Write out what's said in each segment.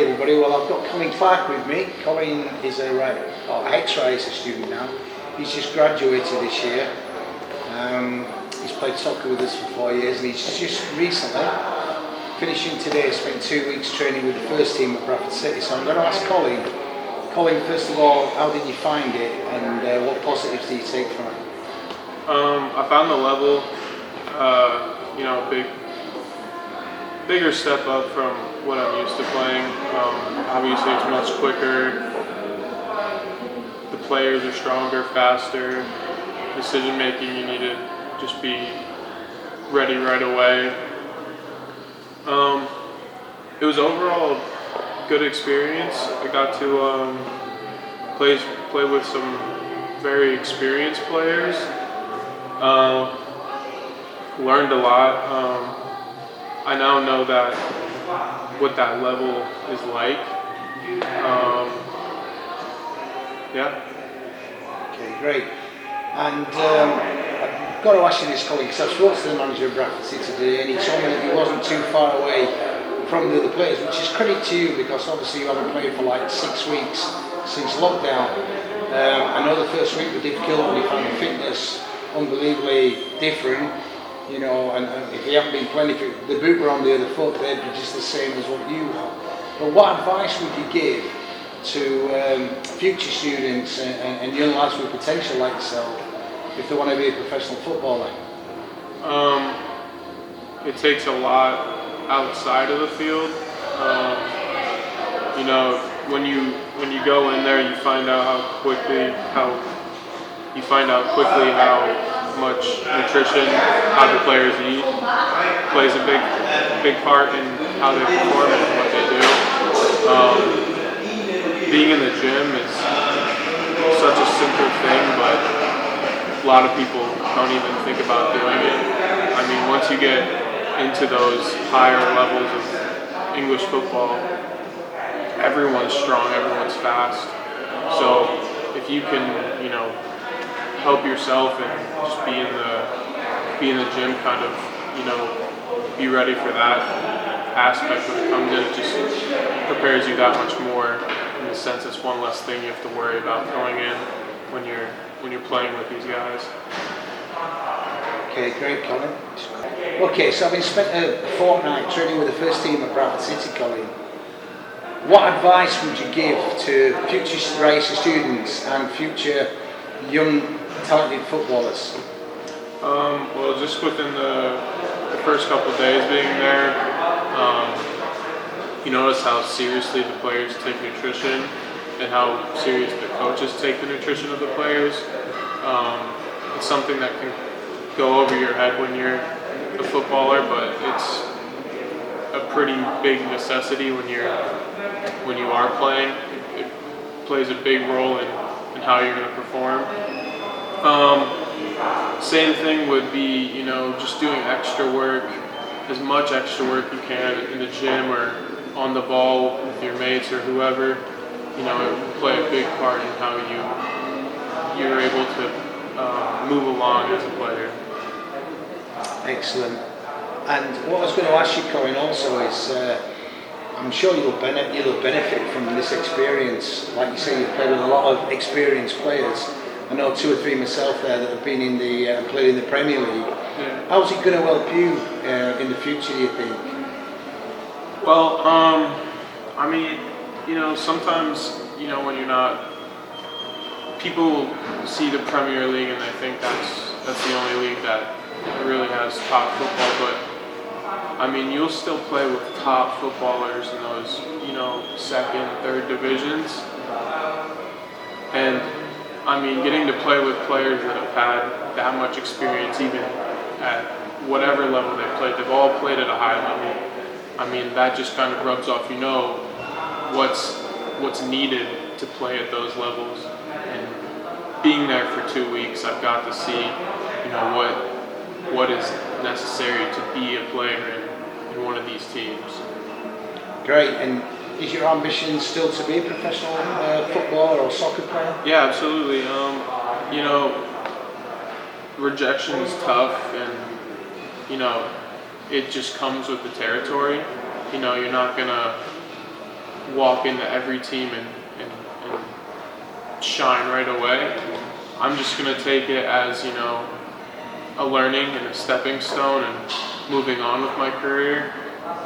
everybody. Well, I've got Colin Clarke with me. Colin is a ex-RIASA student now. He's just graduated this year. He's played soccer with us for 4 years, and he's just recently, finishing today, spent 2 weeks training with the first team at Bradford City. So I'm going to ask Colin, first of all, how did you find it, and what positives do you take from it? I found the level, bigger step up from what I'm used to playing. Obviously, it's much quicker. The players are stronger, faster. Decision making, you need to just be ready right away. It was overall a good experience. I got to play with some very experienced players. Learned a lot. I now know that what that level is like. Okay, great. And I've got to ask you this, Colin, because I've spoken to the manager of Bradford City today, and he told me that he wasn't too far away from the other players, which is credit to you, because obviously you haven't played for like 6 weeks since lockdown. I know the first week was difficult, and you found the fitness unbelievably different. And if you haven't been playing, if the boot were on the other foot, they'd be just the same as what you are. But what advice would you give to future students and young lads with potential like yourself if they want to be a professional footballer? It takes a lot outside of the field. When you go in there, you find out how much nutrition, how the players eat, plays a big part in how they perform and what they do. Being in the gym is such a simple thing, but a lot of people don't even think about doing it. I mean, once you get into those higher levels of English football, everyone's strong, everyone's fast. So if you can, help yourself and just be in the gym, kind of, be ready for that aspect when it comes in. It just prepares you that much more, in the sense it's one less thing you have to worry about going in when you're playing with these guys. Okay, great, Colin. Okay, so having spent a fortnight training with the first team at Bradford City, Colin, what advice would you give to future RIASA students and future young talented footballers? Well, just within the first couple of days being there, you notice how seriously the players take nutrition and how serious the coaches take the nutrition of the players. It's something that can go over your head when you're a footballer, but it's a pretty big necessity when you are playing. It plays a big role in how you're going to perform. Same thing would be, just doing extra work, as much extra work you can in the gym or on the ball with your mates or whoever. It will play a big part in how you're able to move along as a player. Excellent. And what I was going to ask you, Colin, also is, I'm sure you'll benefit from this experience. Like you say, you've played with a lot of experienced players. I know 2 or 3 myself there that have been in played in the Premier League. Yeah. How's it going to help you in the future, do you think? Well, sometimes, when you're not, people see the Premier League and they think that's the only league that really has top football, but you'll still play with top footballers in those, second, third divisions. And getting to play with players that have had that much experience, even at whatever level they've played, they've all played at a high level. That just kind of rubs off, what's needed to play at those levels. And being there for 2 weeks, I've got to see, what is necessary to be a player in one of these teams. Great. And is your ambition still to be a professional footballer or soccer player? Yeah, absolutely. Rejection is tough, and it just comes with the territory. You're not gonna walk into every team and shine right away. I'm just going to take it as, you know, a learning and a stepping stone and moving on with my career.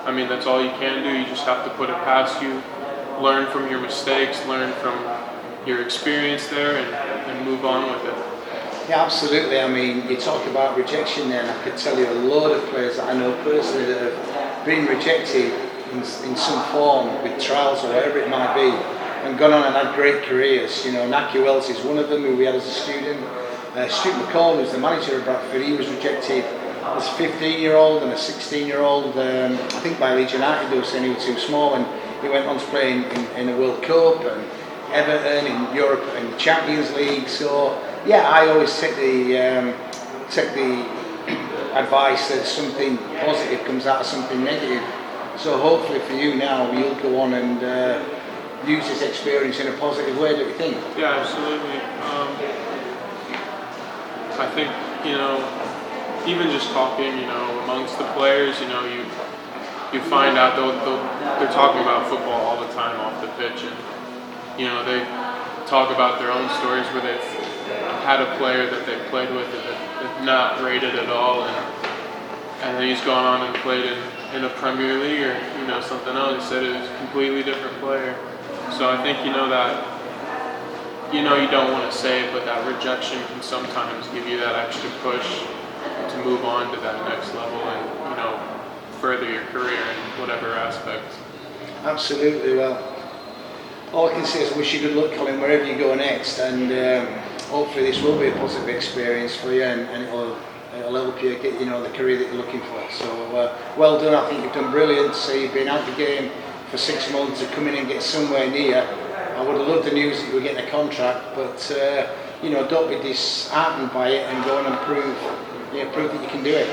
I mean, that's all you can do. You just have to put it past you, learn from your mistakes, learn from your experience there, and move on with it. Yeah, absolutely. I mean, you talk about rejection there, and I could tell you a load of players that I know personally that have been rejected in some form with trials or whatever it might be, and gone on and had great careers. You know, Naki Wells is one of them who we had as a student. Stu McCall, who's the manager of Bradford, he was rejected as a 15-year-old and a 16-year-old, I think by Leeds United. They were saying he was too small, and he went on to play in the World Cup and Everton in Europe and the Champions League. So yeah, I always take the advice that something positive comes out of something negative. So hopefully for you now, you'll go on and use this experience in a positive way, don't you think? Yeah, absolutely. I think, you know, even just talking, you know, amongst the players, you know, you find out they're talking about football all the time off the pitch, and you know, they talk about their own stories where they've had a player that they played with that not rated at all, and then he's gone on and played in a Premier League or, you know, something else. He said it was a completely different player. So I think, you know, that, you know, you don't want to say it, but that rejection can sometimes give you that extra push to move on to that next level and, you know, further your career in whatever aspect. Absolutely. Well, all I can say is wish you good luck, Colin, wherever you go next, and hopefully this will be a positive experience for you, and it'll help you get, you know, the career that you're looking for. So well done. I think you've done brilliant. So you've been out the game for 6 months to come in and get somewhere near. I would have loved the news that you were getting a contract, but you know, don't be disheartened by it, and go on and prove that you can do it.